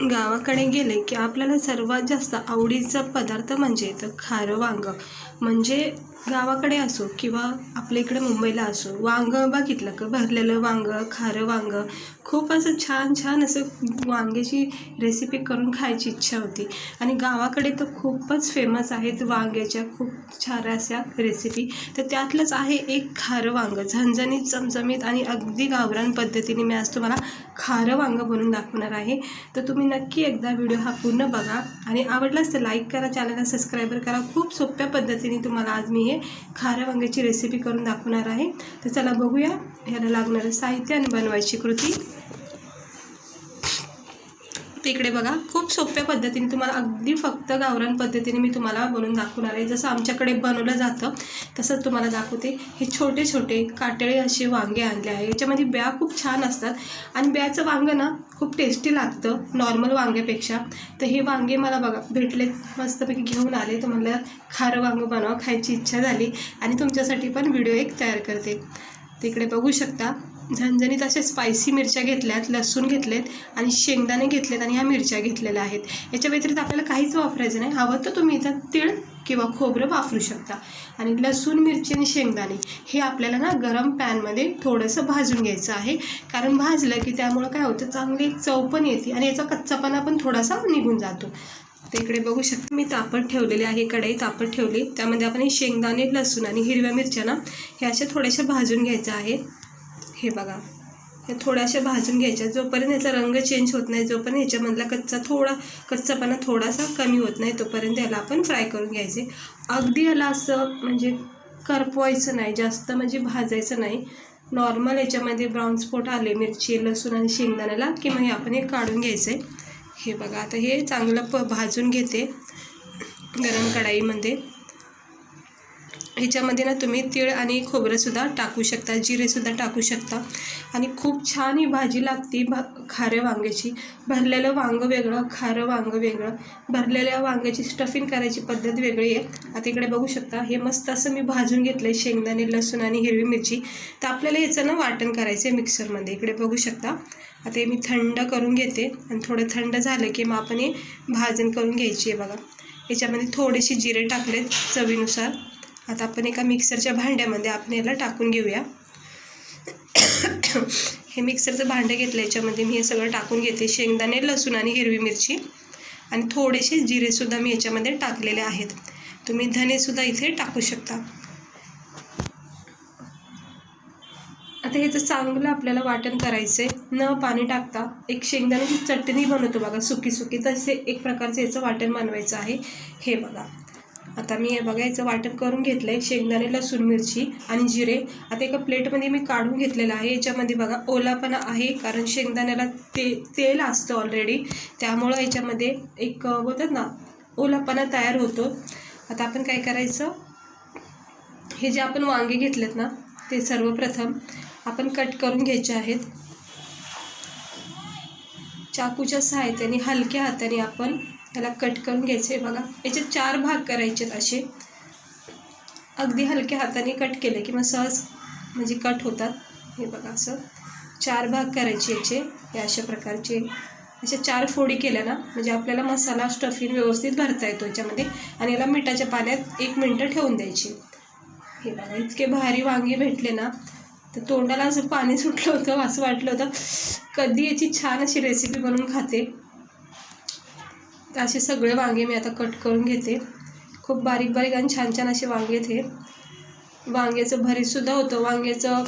गावाकडे गेले की आपल्याला सर्वात जास्त आवडीचा पदार्थ म्हणजे तर खारं वांगं. म्हणजे गावाकडे असो किंवा आपल्या इकडे मुंबईला असो, वांगं बघितलं का भरलेलं वांगं, खारं वांगं, खूप असं छान छान असं वांग्याची रेसिपी करून खायची इच्छा होती. आणि गावाकडे तर खूपच फेमस आहेत वांग्याच्या खूप छान अशा रेसिपी. तर त्यातलंच आहे एक खारं वांगं, झणझणीत, चमचमीत आणि अगदी गावरान पद्धतीने मी आज तुम्हाला खारं वांगं बनवून दाखवणार आहे. तर तुम्ही नक्की एकदा व्हिडिओ हा पूर्ण बघा आणि आवडलाच तर लाईक करा, चॅनलला सबस्क्राईबर करा. खूप सोप्या पद्धतीने तुम्हाला आज मी हे खारं वांग्याची रेसिपी करून दाखवणार आहे. तर चला बघूया ह्याला लागणारं साहित्य आणि बनवायची कृती. तर इकडे बघा, खूप सोप्या पद्धतीने तुम्हाला अगदी फक्त गावरान पद्धतीने मी तुम्हाला बनवून दाखवणार आहे. जसं आमच्याकडे बनवलं जातं तसंच तुम्हाला दाखवते. हे छोटे छोटे काटेळे असे वांगे आणले आहे. याच्यामध्ये ब्या खूप छान असतात आणि ब्याचं वांगं ना खूप टेस्टी लागतं नॉर्मल वांग्यापेक्षा. तर हे वांगे मला बघा भेटले, मस्तपैकी घेऊन आले. तर म्हणलं खारं वांगं बनवा, खायची इच्छा झाली आणि तुमच्यासाठी पण व्हिडिओ एक तयार करते. तर इकडे बघू शकता, झणझणीत अशा स्पायसी मिरच्या घेतल्यात, लसूण घेतलेत आणि शेंगदाणे घेतलेत आणि ह्या मिरच्या घेतलेल्या आहेत. याच्या व्यतिरिक्त आपल्याला काहीच वापरायचं नाही. हवं तर तुम्ही इथं तीळ किंवा खोबरं वापरू शकता. आणि लसूण, मिरची आणि शेंगदाणे हे आपल्याला ना गरम पॅनमध्ये थोडंसं भाजून घ्यायचं आहे. कारण भाजलं की त्यामुळं काय होतं, चांगली एक चव पण येते आणि याचा कच्चापणा पण थोडासा निघून जातो. तर इकडे बघू शकता, मी तापत ठेवलेले आहे, कढई तापत ठेवली. त्यामध्ये आपण हे शेंगदाणे, लसूण आणि हिरव्या मिरच्या ना हे अशा थोड्याशा भाजून घ्यायचं आहे. हे बघा, हे थोड्याशा भाजून घ्यायच्या. जोपर्यंत याचा रंग चेंज होत नाही, जोपर्यंत ह्याच्यामधला कच्चापणा थोडासा कमी होत नाही, तोपर्यंत याला आपण फ्राय करून घ्यायचे. अगदी याला असं म्हणजे करपवायचं नाही, जास्त म्हणजे भाजायचं नाही. नॉर्मल याच्यामध्ये ब्राऊन स्पॉट आले मिरची, लसूण आणि शेंगदाण्याला की मग हे आपण हे काढून घ्यायचं आहे. हे बघा, आता हे चांगलं भाजून घेते गरम कढईमध्ये. ह्याच्यामध्ये ना तुम्ही तीळ आणि खोबरंसुद्धा टाकू शकता, जिरेसुद्धा टाकू शकता आणि खूप छान ही भाजी लागते खाऱ्या वांग्याची. भरलेलं वांगं वेगळं, खारं वांगं वेगळं. भरलेल्या वांग्याची स्टफिंग करायची पद्धत वेगळी आहे. आता इकडे बघू शकता, हे मस्त असं मी भाजून घेतलं आहे शेंगदाणे, लसूण आणि हिरवी मिरची. तर आपल्याला ह्याचं ना वाटण करायचं आहे मिक्सरमध्ये. इकडे बघू शकता, आता हे मी थंड करून घेते आणि थोडं थंड झालं की मग आपण हे भाजण करून घ्यायची आहे. बघा, याच्यामध्ये थोडेसे जिरे टाकलेत चवीनुसार. आता आपण एका मिक्सरच्या भांड्यामध्ये आपण याला टाकून घेऊया. हे मिक्सरचं भांडं घेतलं, याच्यामध्ये मी हे सगळं टाकून घेते. शेंगदाणे, लसूण आणि हिरवी मिरची आणि थोडेसे जिरेसुद्धा मी याच्यामध्ये टाकलेले आहेत. तुम्ही धनेसुद्धा इथे टाकू शकता. आता हे तर चांगलं आपल्याला वाटण करायचं आहे, न पाणी टाकता. एक शेंगदाण्याची चटणी बनवतो बघा, सुकी सुकी, तसे एक प्रकारचं याचं वाटण बनवायचं आहे. हे बघा, आता मी हे बघा याचं वाटण करून घेतलं आहे, शेंगदाणे, लसूण, मिरची आणि जिरे. आता एका प्लेटमध्ये मी काढून घेतलेलं आहे. याच्यामध्ये बघा ओलापणा आहे, कारण शेंगदाण्याला तेल असतं ऑलरेडी, त्यामुळं याच्यामध्ये एक बोलतात ना ओलापणा तयार होतो. आता आपण काय करायचं, हे जे आपण वांगे घेतलेत ना ते सर्वप्रथम आपण कट करून घ्यायचे आहेत. चाकूच्या सहाय्याने हलक्या हाताने आपण याला कट करून घ्यायचे. बघा, याचे 4 भाग करायचे असे. अगदी हलक्या हाताने कट केले की मग सहज म्हणजे कट होतात. हे बघा, असं 4 भाग करायचे याचे. हे अशा प्रकारचे अशा 4 फोडी केल्या ना म्हणजे आपल्याला मसाला स्टफिंग व्यवस्थित भरता येतो याच्यामध्ये. आणि याला मिठाच्या पाण्यात 1 मिनिट ठेवून द्यायचे. हे बघा, इतके भारी वांगे भेटले ना तर तोंडाला असं पाणी सुटलं होतं. असं वाटलं होतं कधी याची छान अशी रेसिपी बनवून खाते. तर असे सगळे वांगे मी आता कट करून घेते. खूप बारीक बारीक आणि छान छान असे वांगे आहेत. हे वांग्याचं भरीतसुद्धा होतं, वांग्याचं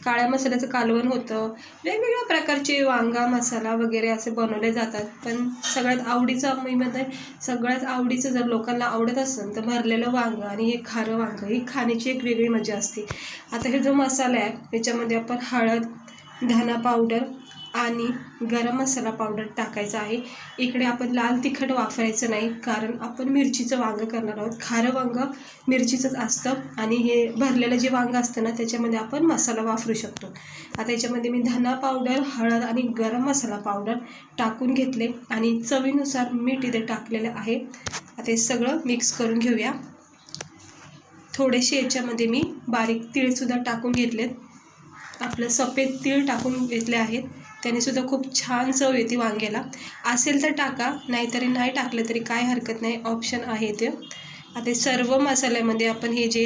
काळ्या मसाल्याचं कालवण होतं, वेगवेगळ्या प्रकारचे वांगा मसाला वगैरे असे बनवले जातात. पण सगळ्यात आवडीचं मी म्हणते, सगळ्यात आवडीचं जर लोकांना आवडत असेल तर भरलेलं वांगं आणि हे खारं वांगं, ही खाण्याची एक वेगळी मजा असते. आता हे जो मसाला आहे त्याच्यामध्ये आपण हळद, धना पावडर आणि गरम मसाला पावडर टाकायचा आहे. इकडे आपण लाल तिखट वापरायचं नाही, कारण आपण मिरचीचं वांगं करणार आहोत. खारं वांगं मिरचीचंच असतं आणि हे भरलेलं जे वांगं असतं ना त्याच्यामध्ये आपण मसाला वापरू शकतो. आता याच्यामध्ये मी धना पावडर, हळद आणि गरम मसाला पावडर टाकून घेतले आणि चवीनुसार मीठ इथे टाकलेलं आहे. आता हे सगळं मिक्स करून घेऊया. थोडेसे याच्यामध्ये मी बारीक तीळसुद्धा टाकून घेतलेत. आपलं सफेद तीळ टाकून घेतले आहेत. त्यानेसुद्धा खूप छान चव येते वांग्याला. असेल तर टाका, नाहीतरी नाही टाकलं तरी काय हरकत नाही, ऑप्शन आहे ते. आता सर्व मसाल्यामध्ये आपण हे जे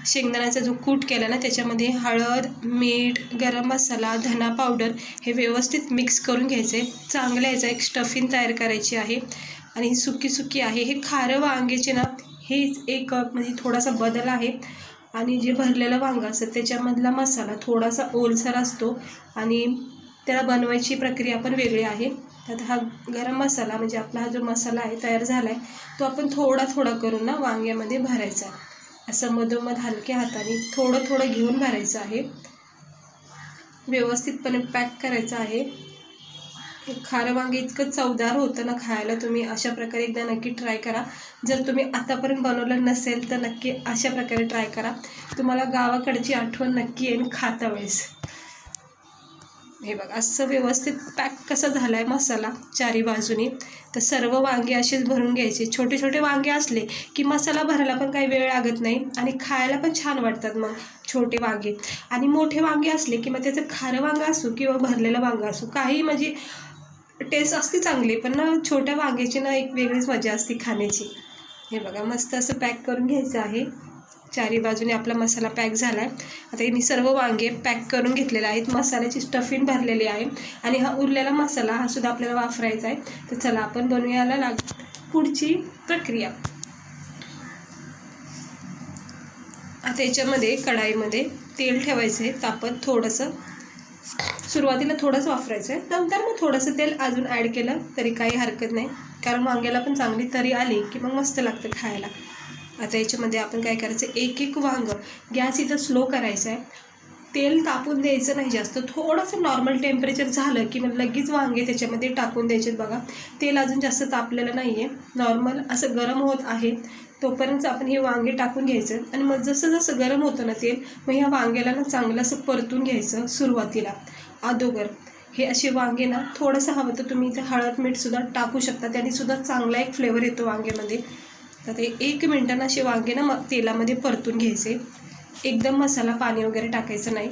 शेंगदाण्याचा जो कूट केला ना त्याच्यामध्ये हळद, मीठ, गरम मसाला, धना पावडर हे व्यवस्थित मिक्स करून घ्यायचं आहे. चांगलं याचा एक स्टफिंग तयार करायची आहे. आणि ही सुकी आहे. हे खारं वांग्याचे ना हे एक म्हणजे थोडासा बदल आहे. आणि जे भरलेलं वांगं असतं त्याच्यामधला मसाला थोडासा ओलसर असतो आणि त्याला बनवायची प्रक्रिया पण वेगळी आहे. आता हा गरम मसाला म्हणजे आपला हा जो मसाला आहे तयार झाला आहे तो आपण थोडा करून ना वांग्यामध्ये भरायचा. असं मधोमध हलक्या हाताने थोडं घेऊन भरायचं आहे. व्यवस्थितपणे पॅक करायचं आहे. खारं वांगे इतकं चवदार होतं ना खायला. तुम्ही अशा प्रकारे एकदा नक्की ट्राय करा. जर तुम्ही आतापर्यंत बनवलं नसेल तर नक्की अशा प्रकारे ट्राय करा. तुम्हाला गावाकडची आठवण नक्की येईल खाता वेळेस. हे बघा असं व्यवस्थित पॅक कसा झाला आहे मसाला चारी बाजूनी. तर सर्व वांगे असेच भरून घ्यायचे. छोटे वांगे असले की मसाला भरायला पण काही वेळ लागत नाही आणि खायला पण छान वाटतात मग छोटे वांगे. आणि मोठे वांगे असले की मग त्याचं खारं वांगं असो किंवा भरलेलं वांगं असो काही म्हणजे टेस्ट असते चांगली, पण ना छोट्या वांग्याची ना एक वेगळीच मजा असते खाण्याची. हे बघा मस्त असं पॅक करून घ्यायचं आहे. चारी बाजूने आपला मसाला पॅक झाला आहे. आता मी सर्व वांगे पॅक करून घेतलेले आहेत. मसाल्याची स्टफिंग भरलेली आहे आणि हा उरलेला मसाला हा सुद्धा आपल्याला वापरायचा आहे. तर चला आपण बनवूयाला पुढची प्रक्रिया. आता याच्यामध्ये कढाईमध्ये तेल ठेवायचं आहे तापत. थोडंसं सुरुवातीला थोडंच वापरायचं आहे, नंतर मग थोडंसं तेल अजून ॲड केलं तरी काही हरकत नाही, कारण वांग्याला पण चांगली तरी आली की मग मस्त लागतं खायला. आता याच्यामध्ये आपण काय करायचं, एक वांगं गॅस इथं स्लो करायचं आहे. तेल तापून द्यायचं नाही जास्त, थोडंसं नॉर्मल टेम्परेचर झालं की मग लगेच वांगे त्याच्यामध्ये टाकून द्यायचे. बघा तेल अजून जास्त तापलेलं नाही आहे, नॉर्मल असं गरम होत आहे. तोपर्यंत आपण हे वांगे टाकून घ्यायचं आणि मग जसं गरम होतं ना तेल, मग ह्या वांग्याला ना चांगलं असं परतून घ्यायचं. सुरुवातीला अगोदर हे असे वांगे ना थोडंसं हवं तर तुम्ही इथे हळद मीठसुद्धा टाकू शकता, त्यानेसुद्धा चांगला एक फ्लेवर येतो वांग्यामध्ये. तर ते 1 मिनिटानं असे वांगे ना मग तेलामध्ये परतून घ्यायचे. एकदम मसाला पाणी वगैरे टाकायचं नाही.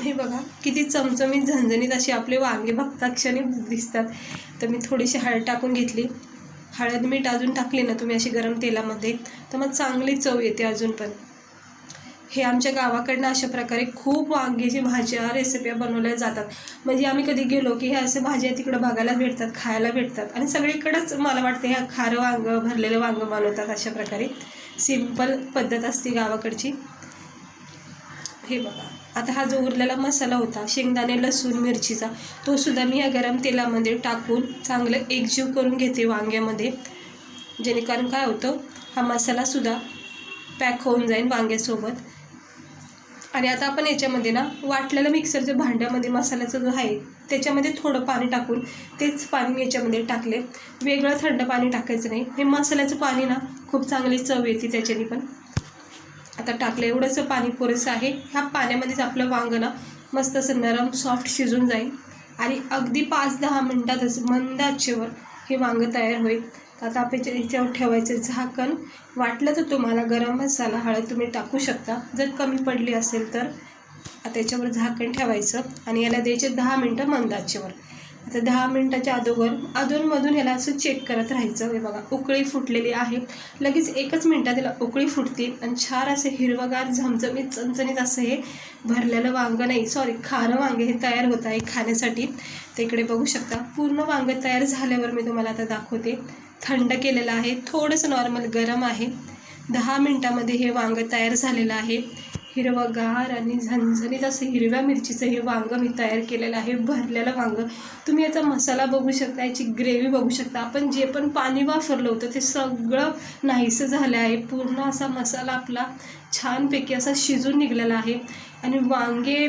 हे बघा किती चमचमीत झणझणीत असे आपले वांगे बघता क्षणी दिसतात. तर मी थोडीशी हळद टाकून घेतली. हळद मीठ अजून टाकले ना तुम्ही अशी गरम तेलामध्ये तर मग चांगली चव येते अजून पण. हे आमच्या गावाकडनं अशा प्रकारे खूप वांग्याची भाज्या रेसिप्या बनवल्या जातात. म्हणजे आम्ही कधी गेलो की ह्या असे भाज्या तिकडं बघायला भेटतात, खायला भेटतात. आणि सगळीकडंच मला वाटतं ह्या खारं वांगं भरलेलं वांगं बनवतात. अशा प्रकारे सिंपल पद्धत असते गावाकडची. हे बघा आता हा जो उरलेला मसाला होता शेंगदाणे लसूण मिरचीचा, तो सुद्धा मी या गरम तेलामध्ये टाकून चांगलं एकजीव करून घेते वांग्यामध्ये, जेणेकरून काय होतं हा मसालासुद्धा पॅक होऊन जाईल वांग्यासोबत. आणि आता आपण याच्यामध्ये ना वाटलेलं मिक्सरच्या भांड्यामध्ये मसाल्याचं जो आहे त्याच्यामध्ये थोडं पाणी टाकून तेच पाणी मी याच्यामध्ये टाकले. वेगळं थंड पाणी टाकायचं नाही, हे मसाल्याचं पाणी ना खूप चांगली चव येते त्याच्याने पण. आता टाकलं एवढंसं पाणी पुरेसं आहे. ह्या पाण्यामध्येच आपलं वांगं ना मस्त असं नरम सॉफ्ट शिजून जाईल आणि अगदी 5-10 मिनटातच मंद आचेवर हे वांगं तयार होईल. आता आपण याच्यावर ठेवायचं झाकण. वाटलं तर तुम्हाला गरम मसाला हळद तुम्ही टाकू शकता, जर कमी पडली असेल तर. आता याच्यावर झाकण ठेवायचं आणि याला द्यायचे 10 मिनटं मंद आचेवर. आता 10 मिनटाच्या अधूनमधून याला असं चेक करत राहायचं. हे बघा उकळी फुटलेली आहे, लगेच 1 मिनटात याला उकळी फुटते आणि छान असे हिरवगार झमझमीत चणचणीत असं हे भरलेलं वांगं नाही खारं वांगे हे तयार होत आहे खाण्यासाठी. तर इकडे बघू शकता पूर्ण वांगं तयार झाल्यावर मी तुम्हाला आता दाखवते. थंड केलेलं आहे, थोडंसं नॉर्मल गरम आहे. 10 मिनटामध्ये हे वांगं तयार झालेलं आहे. हिरवगार आणि झणझणीत असं हिरव्या मिरचीचं हे वांगं मी तयार केलेलं आहे, भरलेलं वांगं. तुम्ही याचा मसाला बघू शकता, याची ग्रेव्ही बघू शकता. आपण जे पण पाणी वापरलं होतं ते सगळं नाहीसं झालं आहे. पूर्ण असा मसाला आपला छानपैकी असा शिजून निघलेला आहे आणि वांगे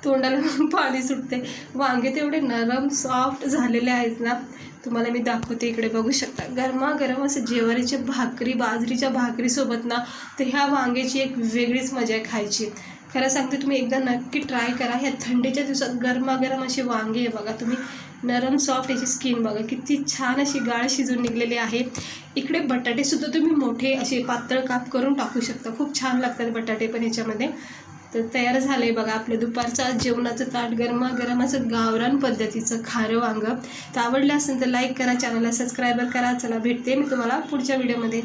तोंडाला पाणी सुटते. वांगे तेवढे नरम सॉफ्ट झालेले आहेत ना, तुम्हाला मी दाखवते. इकडे बघू शकता गरमागरम असं ज्वारीच्या भाकरी बाजरीच्या भाकरीसोबत ना तर ह्या वांग्याची एक वेगळीच मजा आहे खायची. खरं सांगते तुम्ही एकदा नक्की ट्राय करा. ह्या थंडीच्या दिवसात गरमागरम असे वांगे आहे बघा तुम्ही, नरम सॉफ्ट याची स्किन बघा किती छान अशी गाळ शिजून निघलेली आहे. इकडे बटाटेसुद्धा तुम्ही मोठे असे पातळ काप करून टाकू शकता, खूप छान लागतात बटाटे पण ह्याच्यामध्ये. तर तयार झालं आहे बघा आपलं दुपारचं जेवणाचं ताट, गरमागरम असं गावरान पद्धतीचं खारं वांगं. तर आवडलं असेल तर लाईक करा, चॅनलला सबस्क्राईबर करा. चला भेटते मी तुम्हाला पुढच्या व्हिडिओमध्ये.